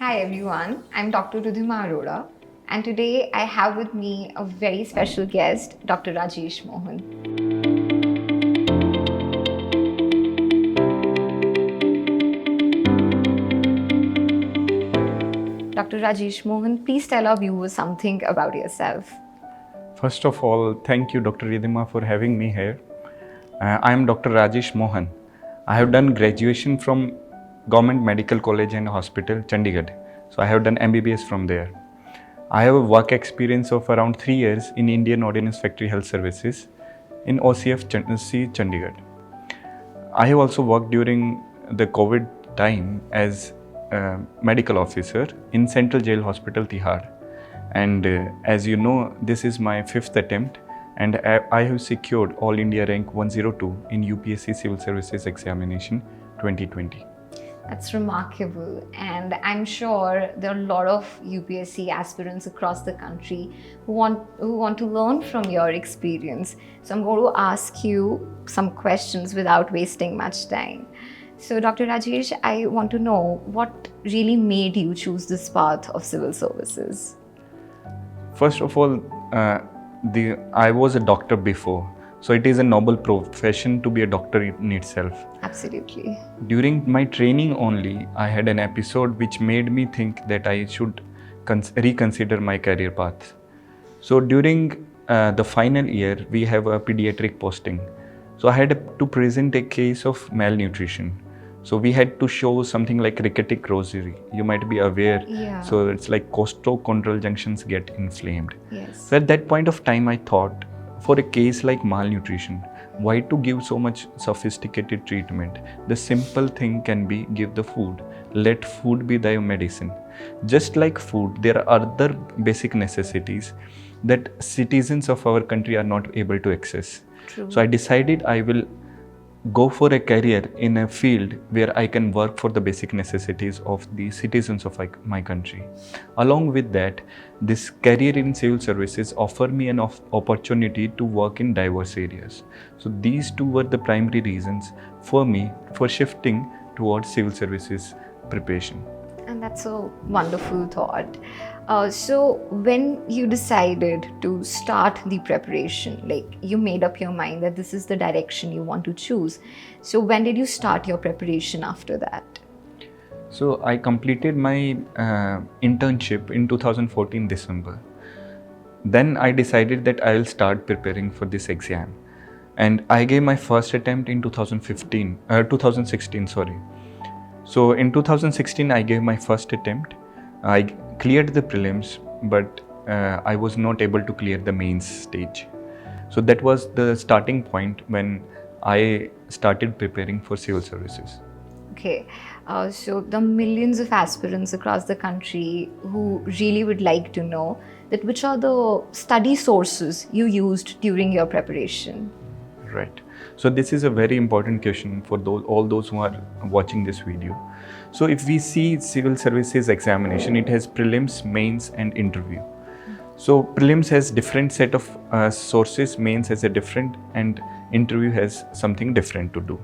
Hi everyone, I'm Dr. Rudhima Arora, and today I have with me a very special guest, Dr. Rajesh Mohan. Dr. Rajesh Mohan, please tell our viewers something about yourself. First of all, thank you, Dr. Ridhima, for having me here. I am Dr. Rajesh Mohan. I have done graduation from Government Medical College and Hospital, Chandigarh. So I have done MBBS from there. I have a work experience of around 3 years in Indian Ordnance Factory Health Services in OCF Chandigarh. I have also worked during the COVID time as a medical officer in Central Jail Hospital, Tihar. And as you know, this is my 5th attempt, and I have secured All India Rank 102 in UPSC Civil Services Examination 2020. That's remarkable, and I'm sure there are a lot of UPSC aspirants across the country who want to learn from your experience. So I'm going to ask you some questions without wasting much time. So Dr. Rajesh, I want to know what really made you choose this path of civil services? First of all, I was a doctor before, so it is a noble profession to be a doctor in itself. Absolutely. During my training only, I had an episode which made me think that I should reconsider my career path. So during the final year, we have a pediatric posting. So I had to present a case of malnutrition. So we had to show something like rickety rosary. You might be aware. Yeah. So it's like costochondral junctions get inflamed. Yes. So at that point of time, I thought, for a case like malnutrition, why to give so much sophisticated treatment? The simple thing can be give the food. Let food be thy medicine. Just like food, there are other basic necessities that citizens of our country are not able to access. True. So I decided I will go for a career in a field where I can work for the basic necessities of the citizens of my country. Along with that, this career in civil services offered me an opportunity to work in diverse areas. So these two were the primary reasons for me for shifting towards civil services preparation. And that's a wonderful thought. So when you decided to start the preparation, like you made up your mind that this is the direction you want to choose. So when did you start your preparation after that? So I completed my internship in 2014 December. Then I decided that I will start preparing for this exam. And I gave my first attempt in 2016, sorry. So in 2016, I gave my first attempt. I cleared the prelims, but I was not able to clear the mains stage. So that was the starting point when I started preparing for civil services. Okay, so the millions of aspirants across the country who really would like to know that which are the study sources you used during your preparation? Right. So this is a very important question for all those who are watching this video. So if we see civil services examination, it has prelims, mains and interview. So prelims has different set of sources, mains has a different, and interview has something different to do.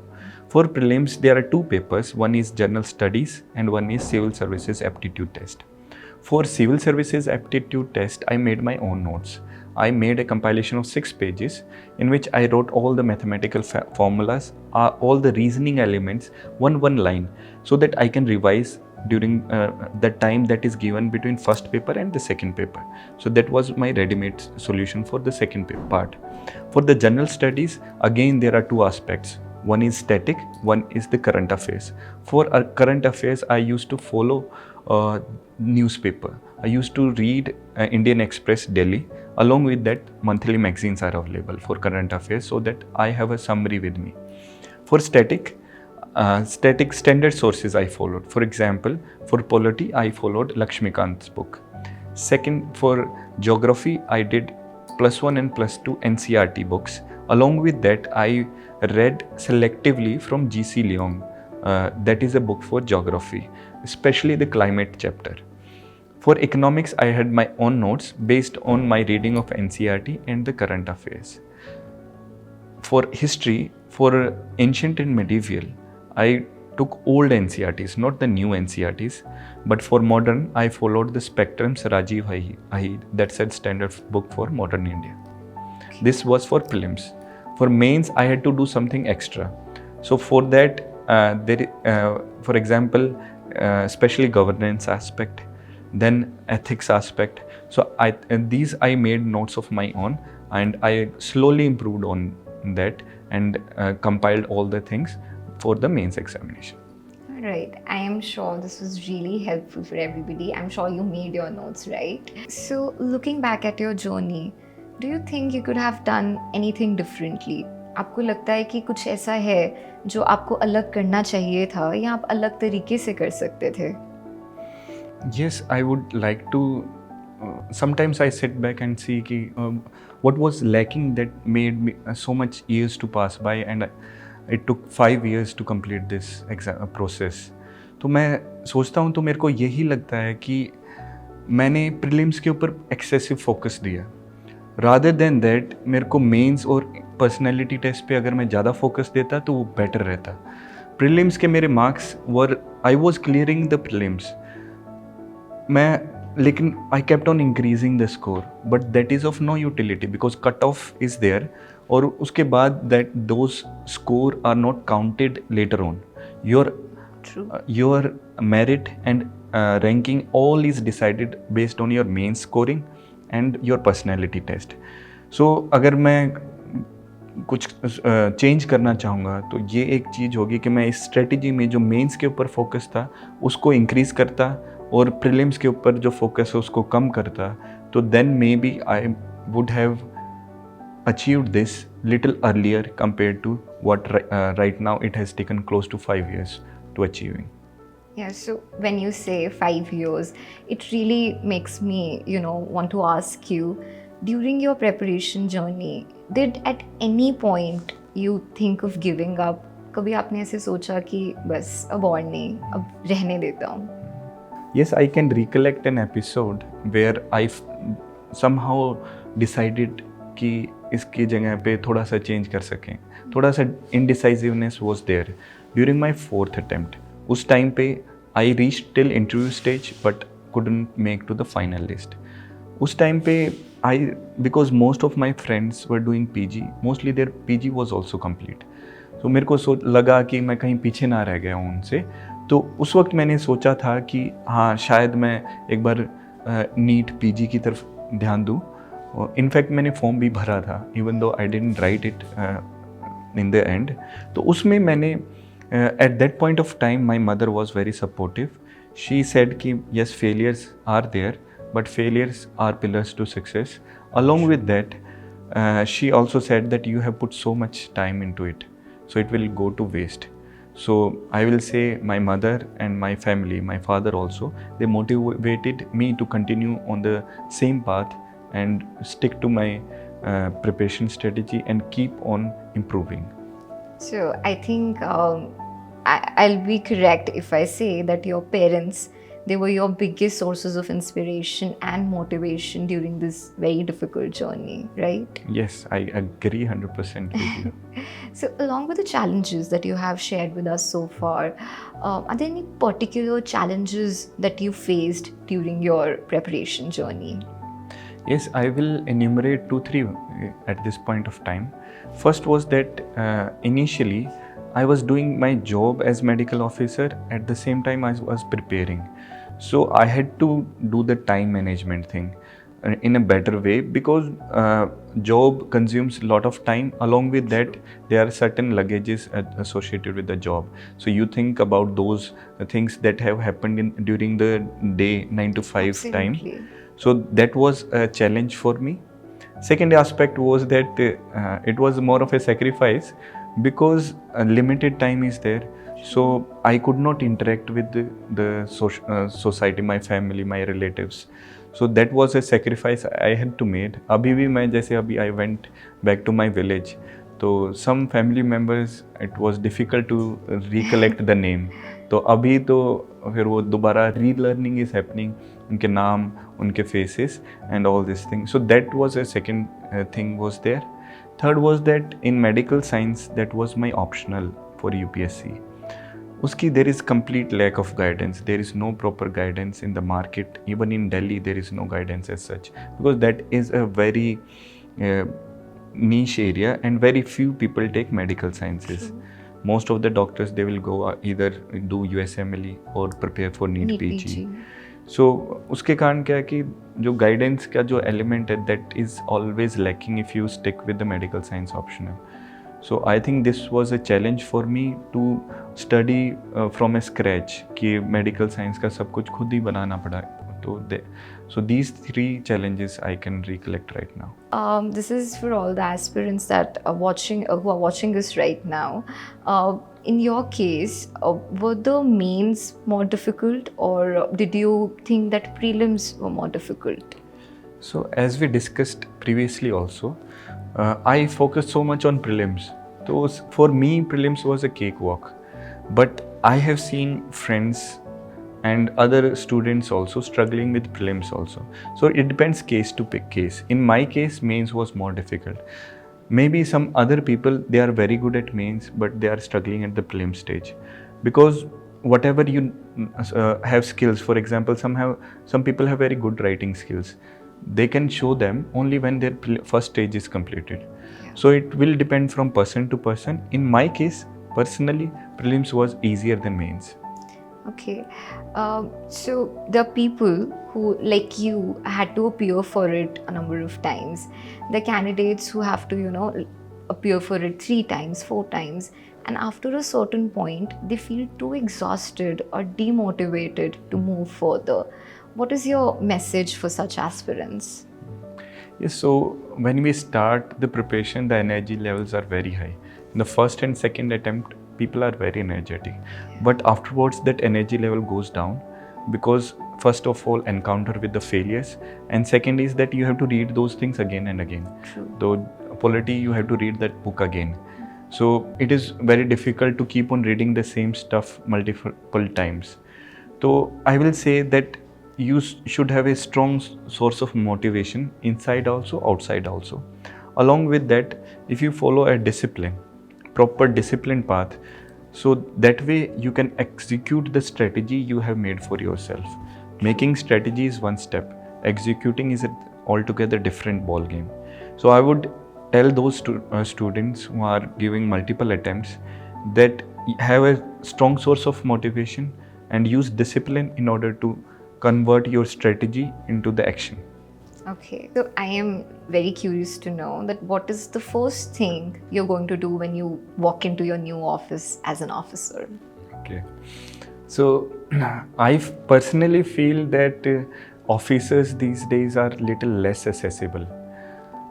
For prelims, there are two papers. One is general studies and one is civil services aptitude test. For civil services aptitude test, I made my own notes. I made a compilation of 6 pages in which I wrote all the mathematical formulas, all the reasoning elements, one line, so that I can revise during the time that is given between first paper and the second paper. So that was my ready-made solution for the second part. For the general studies, again there are two aspects. One is static, one is the current affairs. For current affairs, I used to follow newspaper. I used to read Indian Express daily. Along with that, monthly magazines are available for current affairs so that I have a summary with me. For static standard sources I followed. For example, for polity, I followed Lakshmikant's book. Second, for geography, I did +1 and +2 NCERT books. Along with that, I read selectively from G.C. Leong. That is a book for geography, especially the climate chapter. For economics, I had my own notes based on my reading of NCERT and the current affairs. For history, for ancient and medieval, I took old NCRTs, not the new NCRTs, but for modern, I followed the Spectrum's Rajiv Ahid that said standard book for modern India. This was for prelims. For mains, I had to do something extra. So for that, for example, especially governance aspect, then ethics aspect. So these I made notes of my own, and I slowly improved on that and compiled all the things for the mains examination. Right. I am sure this was really helpful for everybody. I'm sure you made your notes, right? So, looking back at your journey, do you think you could have done anything differently? आपको लगता है कि कुछ ऐसा है जो आपको अलग करना चाहिए था या आप अलग तरीके से कर सकते थे? Yes, I would like to. Sometimes I sit back and see कि what was lacking that made me so much years to pass by, and it took 5 years to complete this exam process. तो मैं सोचता हूँ तो मेरे को यही लगता है कि मैंने प्रीलिम्स के ऊपर एक्सेसिव फोकस दिया. रादर देन दैट मेरे को मेंस और पर्सनैलिटी टेस्ट पे अगर मैं ज़्यादा फोकस देता तो वो बेटर रहता. प्रीलिम्स के मेरे marks I was clearing the prelims, लेकिन I kept on increasing the score, but that is of no utility because cut off is there. और उसके बाद that those score are not counted later on. Your merit and ranking all is decided based on your main scoring and your personality test. So अगर मैं कुछ change करना चाहूँगा तो ये एक चीज़ होगी कि मैं इस स्ट्रेटजी में जो मेंस के ऊपर फोकस था उसको इंक्रीज़ करता और प्रीलिम्स के ऊपर जो फोकस है उसको कम करता, तो then maybe I would have achieved this little earlier compared to what right now it has taken close to 5 years to achieving. Yeah, so when you say 5 years, it really makes me, want to ask you, during your preparation journey, did at any point you think of giving up? कभी आपने ऐसे सोचा कि बस अब और नहीं, अब रहने देता हूँ? Yes, I can recollect an episode where I somehow decided कि इसकी जगह पे थोड़ा सा चेंज कर सकें. थोड़ा सा indecisiveness was there during my 4th attempt. उस टाइम पे I reach till interview stage but couldn't make to the final list. उस टाइम पे because most of my friends were doing PG, mostly their PG was also complete. तो मेरे को लगा कि मैं कहीं पीछे ना रह गया हूँ उनसे. तो उस वक्त मैंने सोचा था कि हाँ शायद मैं एक बार नीट PG की तरफ ध्यान दूँ. इनफैक्ट मैंने फॉर्म भी भरा था even though I didn't write it in the end. तो उसमें मैंने at that point of time my mother was very supportive. She said कि yes failures are there but failures are pillars to success. Along with that she also said that you have put so much time into it so it will go to waste. So I will say my mother and my family, my father also, they motivated me to continue on the same path and stick to my preparation strategy and keep on improving. So I think I'll be correct if I say that your parents, they were your biggest sources of inspiration and motivation during this very difficult journey, right? Yes, I agree 100% with you. So along with the challenges that you have shared with us so far, are there any particular challenges that you faced during your preparation journey? Yes, I will enumerate 2-3 at this point of time. First was that initially I was doing my job as medical officer at the same time I was preparing. So I had to do the time management thing in a better way because job consumes a lot of time. Along with that, there are certain luggages associated with the job. So you think about those things that have happened during the day 9 to 5 Absolutely. time. So that was a challenge for me. Second aspect was that it was more of a sacrifice because limited time is there. So I could not interact with the society, my family, my relatives. So that was a sacrifice I had to make. अभी भी मैं जैसे अभी I went back to my village. तो some family members it was difficult to recollect the name. तो अभी तो फिर वो दोबारा relearning is happening. उनके नाम, उनके faces and all these things. So that was a second thing was there. Third was that in medical science that was my optional for UPSC. uski there is complete lack of guidance. There is no proper guidance in the market. Even in Delhi, there is no guidance as such, because that is a very uh, niche area and very few people take medical sciences. True. Most of the doctors, they will go either do USMLE or prepare for NEET Need PG. PG. सो उसके कारण क्या है कि जो guidance का जो element है that is always lacking if you stick with the medical science optional. So I think this was a challenge for me to study from a scratch कि मेडिकल साइंस का सब कुछ खुद ही बनाना पड़ा. तो so these three challenges I can recollect right now. This is for all the aspirants that are who are watching us right now. In your case, were the mains more difficult, or did you think that prelims were more difficult? So as we discussed previously also, I focused so much on prelims. So for me, prelims was a cakewalk. But I have seen friends and other students also struggling with prelims also. So it depends case to case. In my case, mains was more difficult. Maybe some other people, they are very good at mains, but they are struggling at the prelim stage. Because whatever you have skills, for example, some people have very good writing skills. They can show them only when their first stage is completed. Yeah. So it will depend from person to person. In my case, personally, prelims was easier than mains. Okay, so the people who, like you, had to appear for it a number of times. The candidates who have to, appear for it 3 times, 4 times, and after a certain point, they feel too exhausted or demotivated to move further. What is your message for such aspirants? Yes, so when we start the preparation, the energy levels are very high. In the first and second attempt, people are very energetic, but afterwards that energy level goes down, because first of all encounter with the failures, and second is that you have to read those things again and again. True. Though polity, you have to read that book again. So it is very difficult to keep on reading the same stuff multiple times. So I will say that you should have a strong source of motivation inside also, outside also. Along with that, if you follow a proper disciplined path, so that way you can execute the strategy you have made for yourself. Making strategy is one step, executing is an altogether different ball game. So I would tell those students who are giving multiple attempts that have a strong source of motivation and use discipline in order to convert your strategy into the action. Okay, so I am very curious to know that what is the first thing you're going to do when you walk into your new office as an officer? Okay, so I personally feel that officers these days are little less accessible.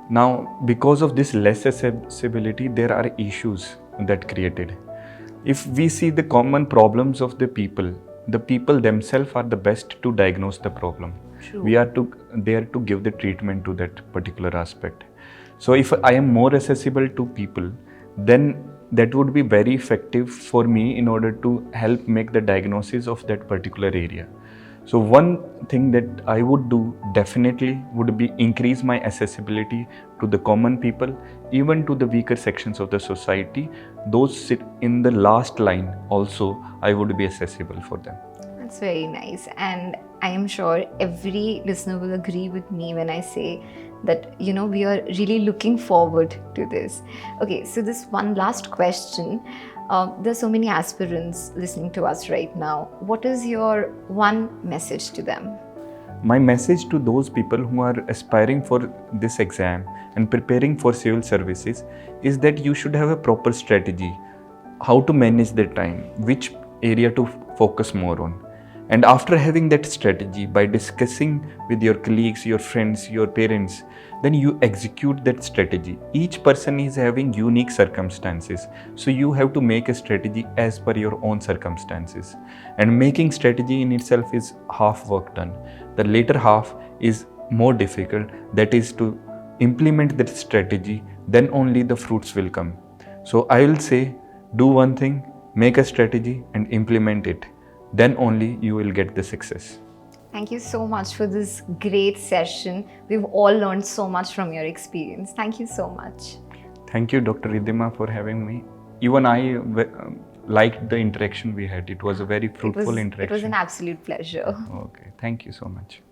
Now, because of this less accessibility, there are issues that created. If we see the common problems of the people themselves are the best to diagnose the problem. True. We are there to give the treatment to that particular aspect. So if I am more accessible to people, then that would be very effective for me in order to help make the diagnosis of that particular area. So one thing that I would do definitely would be increase my accessibility to the common people, even to the weaker sections of the society. Those sit in the last line also, I would be accessible for them. That's very nice, and I am sure every listener will agree with me when I say that we are really looking forward to this. Okay, so this one last question. There's so many aspirants listening to us right now. What is your one message to them? My message to those people who are aspiring for this exam and preparing for civil services is that you should have a proper strategy, how to manage their time, which area to focus more on. And after having that strategy, by discussing with your colleagues, your friends, your parents, then you execute that strategy. Each person is having unique circumstances. So you have to make a strategy as per your own circumstances. And making strategy in itself is half work done. The later half is more difficult. That is to implement that strategy, then only the fruits will come. So I will say, do one thing, make a strategy and implement it. Then only you will get the success. Thank you so much for this great session. We've all learned so much from your experience. Thank you so much. Thank you, Dr. Ridhima, for having me. Even I liked the interaction we had. It was a very fruitful interaction. It was an absolute pleasure. Okay, thank you so much.